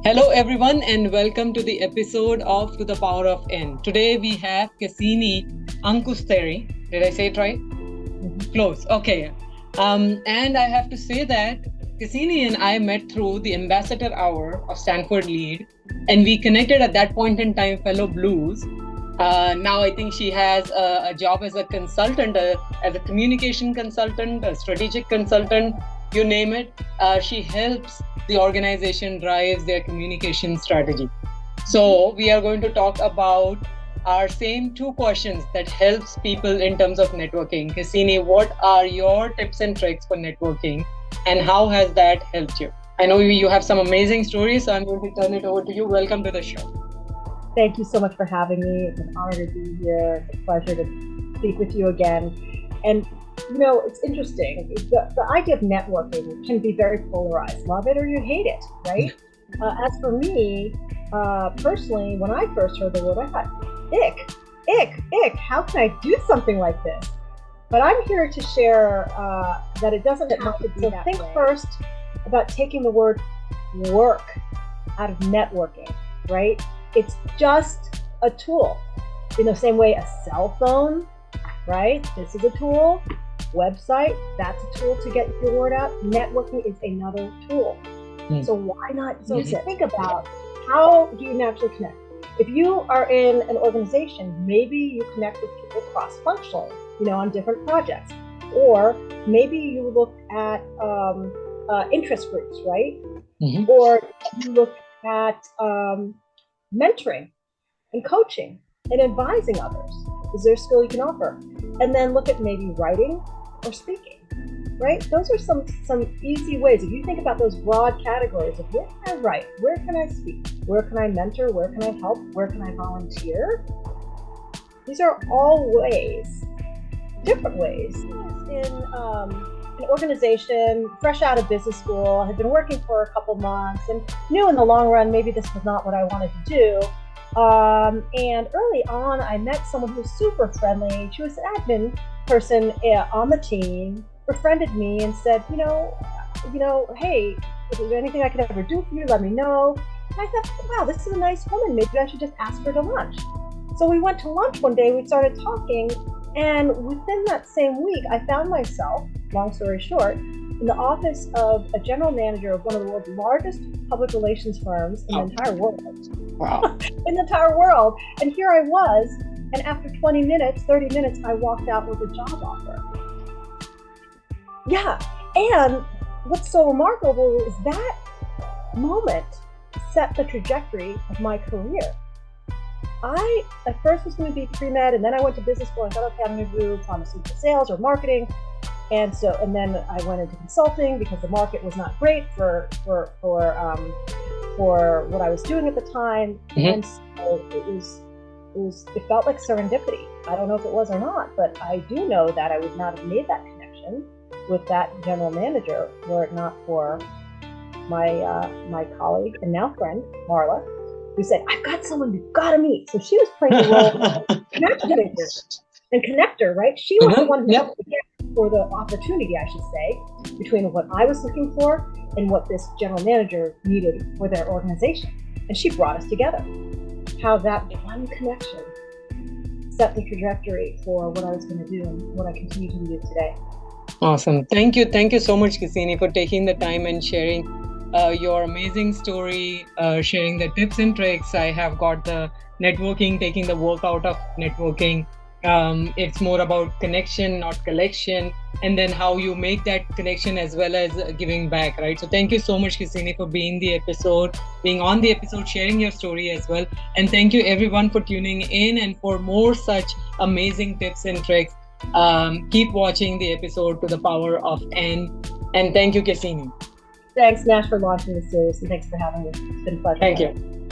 Hello, everyone, and welcome to the episode of To the Power of N. Today we have Kesinee Angkustsiri. Did I say it right? Close. Okay. And I have to say that Kesinee and I met through the Ambassador Hour of Stanford Lead, and we connected at that point in time, fellow Blues. Now I think she has a job as a consultant, as a communication consultant, a strategic consultant, you name it. She helps the organization drives their communication strategy. So we are going to talk about our same two questions that helps people in terms of networking. Kesinee, what are your tips and tricks for networking, and how has that helped you? I know you have some amazing stories, so I'm going to turn it over to you. Welcome to the show. Thank you so much for having me. It's an honor to be here. It's a pleasure to speak with you again. And it's interesting. The idea of networking can be very polarized. Love it or you hate it, right? As for me, personally, when I first heard the word, I thought, ick. How can I do something like this? But I'm here to share that it doesn't have to be that way. So think first about taking the word work out of networking, right? It's just a tool. In the same way, a cell phone, right? This is a tool. Website, that's a tool to get your word out. Networking is another tool. So why not use it? Think about how do you naturally connect? If you are in an organization, maybe you connect with people cross-functionally, on different projects. Or maybe you look at interest groups, right? Or you look at mentoring and coaching and advising others. Is there a skill you can offer? And then look at maybe writing or speaking, right? Those are some easy ways. If you think about those broad categories of where can I write, where can I speak, where can I mentor, where can I help, where can I volunteer? These are all ways, different ways. In an organization, fresh out of business school, had been working for a couple months and knew in the long run, maybe this was not what I wanted to do. And early on, I met someone who was super friendly. She was an admin person on the team, befriended me and said, hey, if there's anything I could ever do for you, let me know. And I thought, wow, this is a nice woman. Maybe I should just ask her to lunch. So we went to lunch one day, we started talking, and within that same week, I found myself, long story short, in the office of a general manager of one of the world's largest public relations firms in the entire world. Wow. In the entire world. And here I was, and after 20 minutes, 30 minutes, I walked out with a job offer. Yeah, and what's so remarkable is that moment set the trajectory of my career. I at first was going to be pre-med, and then I went to business school. I thought, okay, I'm going to do pharmaceutical sales or marketing. And then I went into consulting because the market was not great for what I was doing at the time. And so it felt like serendipity. I don't know if it was or not, but I do know that I would not have made that connection with that general manager were it not for my colleague and now friend, Marla, who said, I've got someone you've got to meet. So she was playing the role of matchmaker and connector, right? She was the one who for the opportunity, I should say, between what I was looking for and what this general manager needed for their organization. And she brought us together. How that one connection set the trajectory for what I was going to do and what I continue to do today. Awesome. Thank you so much, Kesinee, for taking the time and sharing your amazing story, sharing the tips and tricks. I have got the networking, taking the work out of networking. It's more about connection, not collection, and then how you make that connection as well as giving back, right? So thank you so much, Kesinee, for being on the episode, sharing your story as well. And thank you everyone for tuning in, and for more such amazing tips and tricks, keep watching the episode To the Power of N. And thank you, Kesinee. Thanks, Nash, for launching this series, and thanks for having me. It's been a pleasure. Thank you.